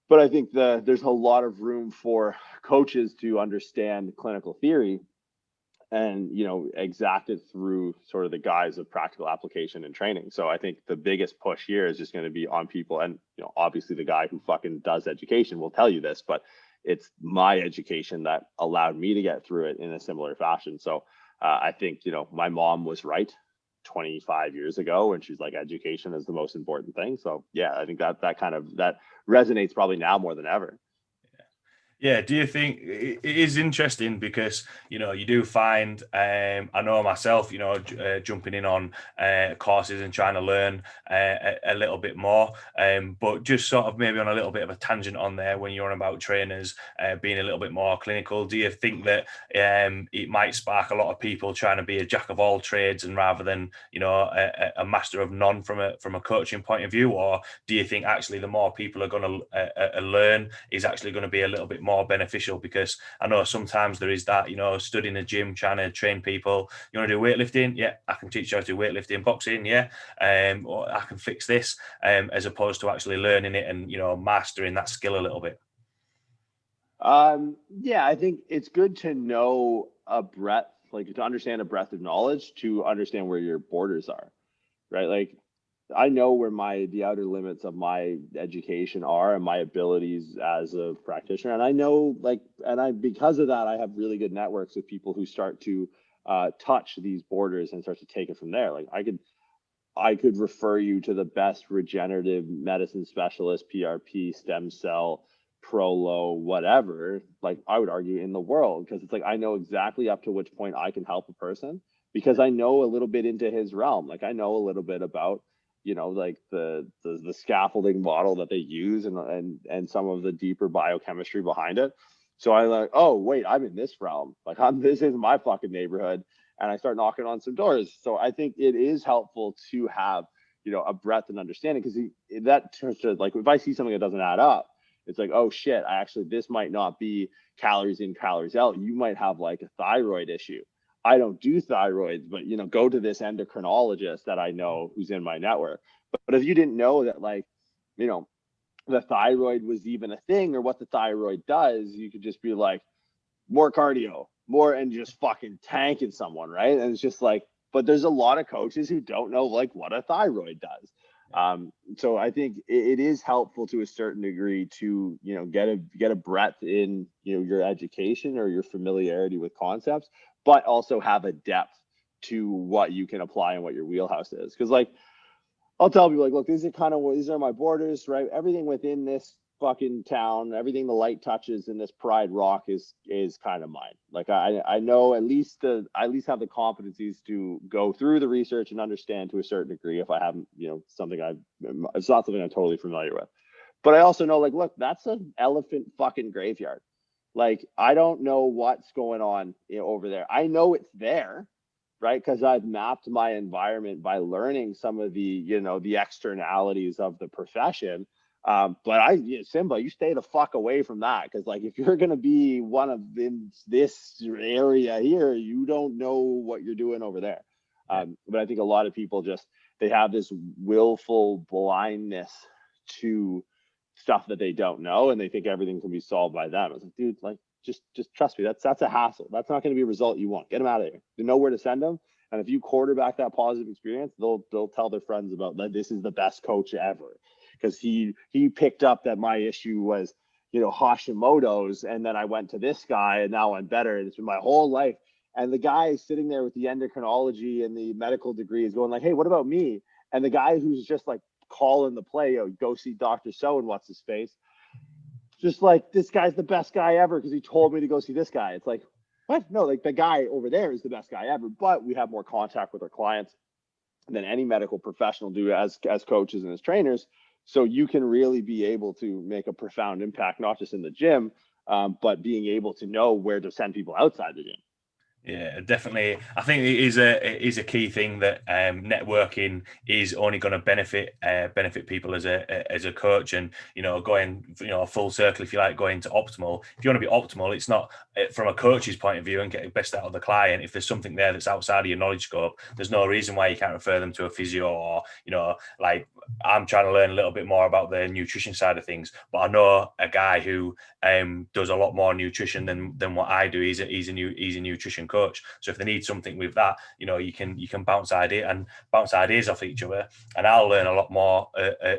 But I think there's a lot of room for coaches to understand clinical theory and exact it through sort of the guise of practical application and training. So I think the biggest push here is just going to be on people, and obviously the guy who fucking does education will tell you this, but it's my education that allowed me to get through it in a similar fashion. So I think my mom was right 25 years ago when she's like, education is the most important thing. So yeah, I think that resonates probably now more than ever. Yeah, do you think it is interesting because you do find I know myself jumping in on courses and trying to learn a little bit more, but just sort of maybe on a little bit of a tangent on there when you're on about trainers being a little bit more clinical. Do you think that it might spark a lot of people trying to be a jack of all trades and rather than a master of none from a coaching point of view, or do you think actually the more people are going to learn is actually going to be a little bit more beneficial? Because I know sometimes there is that, studying a gym, trying to train people. You want to do weightlifting? Yeah, I can teach you how to do weightlifting. Boxing? Yeah, or I can fix this, as opposed to actually learning it and mastering that skill a little bit. Yeah, I think it's good to know a breadth, like to understand a breadth of knowledge, to understand where your borders are, right? Like I know where the outer limits of my education are and my abilities as a practitioner. And I know because of that, I have really good networks of people who start to touch these borders and start to take it from there. Like I could refer you to the best regenerative medicine specialist, PRP, stem cell, prolo, whatever, like I would argue in the world, because it's like I know exactly up to which point I can help a person because I know a little bit into his realm. Like I know a little bit about like the scaffolding model that they use and some of the deeper biochemistry behind it. So I like, oh wait, I'm in this realm. Like this is my fucking neighborhood, and I start knocking on some doors. So I think it is helpful to have a breadth and understanding, because that turns to, like, if I see something that doesn't add up, it's like, oh shit, this might not be calories in, calories out. You might have like a thyroid issue. I don't do thyroids, but go to this endocrinologist that I know who's in my network. But if you didn't know that, like, the thyroid was even a thing or what the thyroid does, you could just be like, more cardio, more, and just fucking tanking someone, right? And it's just like, but there's a lot of coaches who don't know like what a thyroid does. So I think it is helpful to a certain degree to get a breadth in your education or your familiarity with concepts, but also have a depth to what you can apply and what your wheelhouse is. Because like I'll tell people, like, look, these are my borders, right? Everything within this fucking town, everything the light touches in this Pride Rock is kind of mine. Like I know at least have the competencies to go through the research and understand to a certain degree if I haven't, it's not something I'm totally familiar with. But I also know, like, look, that's an elephant fucking graveyard. Like, I don't know what's going on over there. I know it's there, right? Because I've mapped my environment by learning some of the externalities of the profession. But Simba, you stay the fuck away from that, because like if you're gonna be one of in this area here, you don't know what you're doing over there. Yeah. But I think a lot of people just they have this willful blindness to stuff that they don't know, and they think everything can be solved by them. It's like, dude, like just trust me. That's a hassle. That's not going to be a result you want. Get them out of here. You know where to send them. And if you quarterback that positive experience, they'll tell their friends about that. This is the best coach ever, because he picked up that my issue was Hashimoto's, and then I went to this guy, and now I'm better. And it's been my whole life. And the guy sitting there with the endocrinology and the medical degree is going like, hey, what about me? And the guy who's just like calling the play, go see Dr. So and what's his face, just like, this guy's the best guy ever because he told me to go see this guy. It's like, what? No, like the guy over there is the best guy ever, but we have more contact with our clients than any medical professional do as coaches and as trainers. So you can really be able to make a profound impact, not just in the gym, but being able to know where to send people outside the gym. Yeah, definitely. I think it is a key thing that networking is only going to benefit people as a coach, and going full circle, if you like, going to optimal. If you want to be optimal, it's not from a coach's point of view and get the best out of the client. If there's something there that's outside of your knowledge scope, there's no reason why you can't refer them to a physio, or like I'm trying to learn a little bit more about the nutrition side of things, but I know a guy who does a lot more nutrition than what I do. He's a nutrition coach. So if they need something with that, you can bounce ideas off each other, and I'll learn a lot more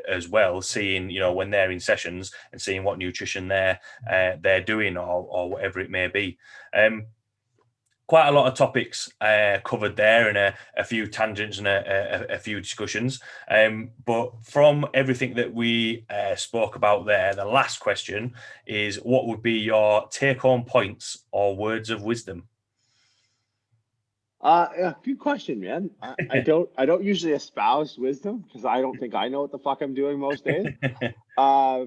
as well, seeing when they're in sessions and seeing what nutrition they're doing, or whatever it may be. Quite a lot of topics covered there, and a few tangents and a few discussions. But from everything that we spoke about there, the last question is, what would be your take-home points or words of wisdom? Good question, man. I don't usually espouse wisdom because I don't think I know what the fuck I'm doing most days. What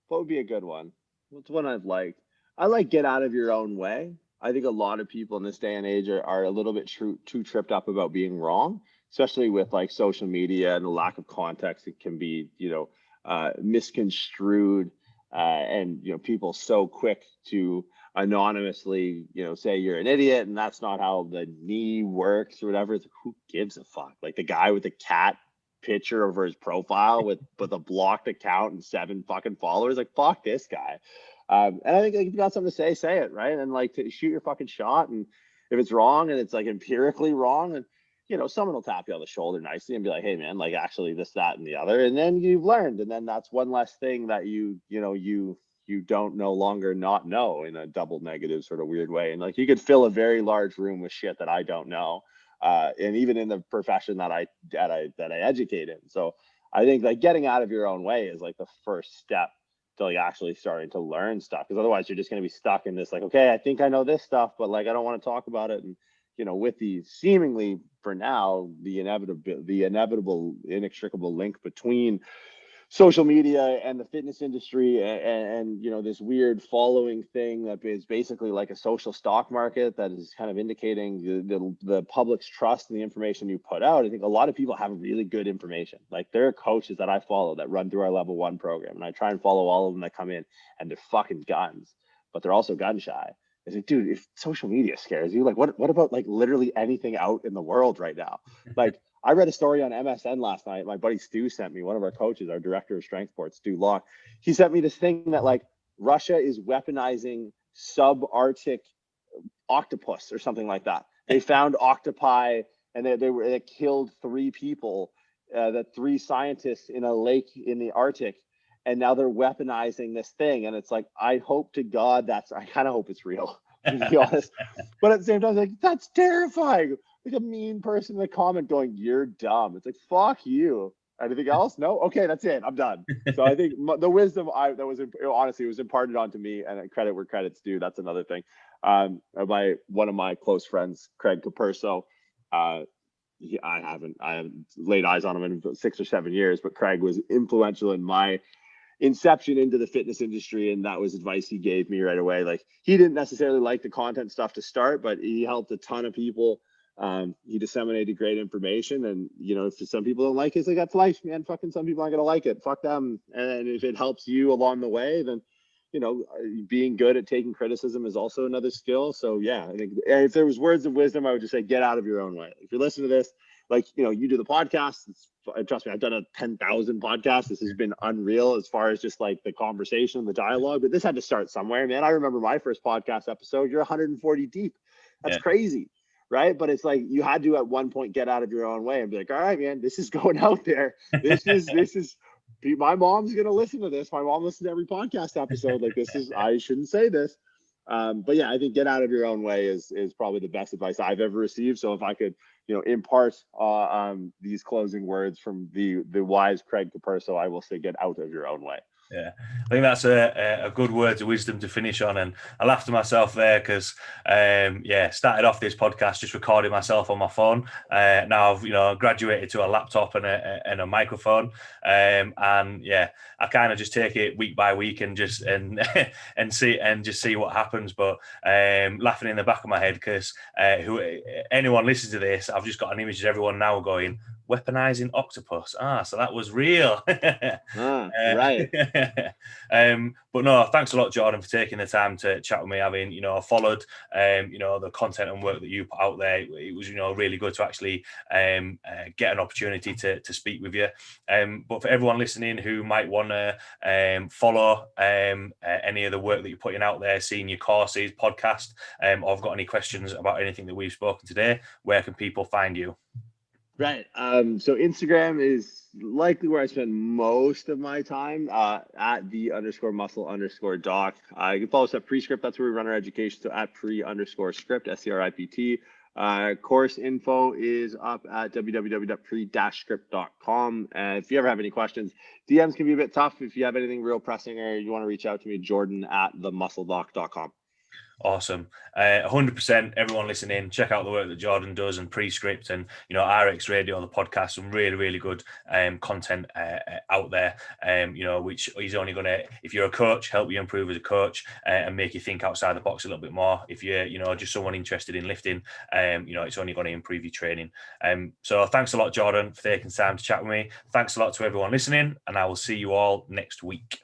would be a good one? What's one I've liked? I like get out of your own way. I think a lot of people in this day and age are a little bit too tripped up about being wrong, especially with like social media and the lack of context. It can be, misconstrued, and people so quick to anonymously, say you're an idiot, and that's not how the knee works or whatever. It's like, who gives a fuck? Like the guy with the cat picture over his profile with a blocked account and 7 fucking followers, like fuck this guy. And I think like, if you got something to say it, right? And like to shoot your fucking shot. And if it's wrong and it's like empirically wrong, and someone will tap you on the shoulder nicely and be like, hey man, like actually this, that, and the other. And then you've learned, and then that's one less thing that you don't no longer not know, in a double negative sort of weird way. And like you could fill a very large room with shit that I don't know. And even in the profession that I educate in. So I think like getting out of your own way is like the first step to like actually starting to learn stuff, because otherwise you're just going to be stuck in this like, okay, I think I know this stuff, but like I don't want to talk about it. And with the seemingly for now the inevitable inextricable link between social media and the fitness industry, and this weird following thing that is basically like a social stock market that is kind of indicating the public's trust in the information you put out. I think a lot of people have really good information. Like there are coaches that I follow that run through our level 1 program, and I try and follow all of them that come in, and they're fucking guns, but they're also gun shy. It's like, dude, if social media scares you, like what about like literally anything out in the world right now? Like I read a story on MSN last night. My buddy Stu sent me, one of our coaches, our director of strength sports, Stu Locke. He sent me this thing that like Russia is weaponizing subarctic octopus or something like that. They found octopi, and they killed 3 people, the 3 scientists in a lake in the Arctic. And now they're weaponizing this thing. And it's like, I hope to God I kind of hope it's real, to be honest. But at the same time, like, that's terrifying. Like a mean person in the comment going, you're dumb. It's like, fuck you. Anything else? No? Okay, that's it. I'm done. So I think the wisdom that was honestly, it was imparted onto me, and credit where credit's due. That's another thing. By one of my close friends, Craig Capurso. I haven't laid eyes on him in 6 or 7 years, but Craig was influential in my inception into the fitness industry, and that was advice he gave me right away. Like, he didn't necessarily like the content stuff to start, but he helped a ton of people. He disseminated great information, and if some people don't like it, it's like, that's life, man. Fucking some people aren't gonna like it. Fuck them. And if it helps you along the way, then being good at taking criticism is also another skill. So yeah, I think if there was words of wisdom, I would just say, get out of your own way. If you listen to this, like, you do the podcast, trust me, I've done a 10,000 podcasts. This has been unreal as far as just like the conversation, the dialogue, but this had to start somewhere, man. I remember my first podcast episode, you're 140 deep. That's crazy. Right. But it's like, you had to at one point get out of your own way and be like, all right, man, this is going out there. This is my mom's going to listen to this. My mom listens to every podcast episode. Like, I shouldn't say this. But yeah, I think get out of your own way is probably the best advice I've ever received. So if I could, impart these closing words from the wise Craig Caperso, I will say, get out of your own way. Yeah, I think that's a good word of wisdom to finish on. And I laughed to myself there because, started off this podcast just recording myself on my phone. Now I've, graduated to a laptop and a microphone. And I kind of just take it week by week and just and see what happens. But laughing in the back of my head because anyone listens to this, I've just got an image of everyone now going, weaponizing octopus. So that was real. Right. But no, thanks a lot, Jordan, for taking the time to chat with me. Having followed the content and work that you put out there, it was really good to actually get an opportunity to speak with you. But for everyone listening who might want to follow any of the work that you're putting out there, seeing your courses, podcast, or have got any questions about anything that we've spoken today, where can people find you? Right. So Instagram is likely where I spend most of my time, at @the_muscle_doc. You can follow us at Prescript. That's where we run our education. So at @pre_script, SCRIPT. Course info is up at www.pre-script.com. And if you ever have any questions, DMs can be a bit tough. If you have anything real pressing or you want to reach out to me, Jordan @themuscledoc.com. Awesome. 100%. Everyone listening, check out the work that Jordan does and Prescript and, RX Radio, the podcast, some really, really good content out there, which is only going to, if you're a coach, help you improve as a coach and make you think outside the box a little bit more. If you're, just someone interested in lifting, it's only going to improve your training. So thanks a lot, Jordan, for taking time to chat with me. Thanks a lot to everyone listening, and I will see you all next week.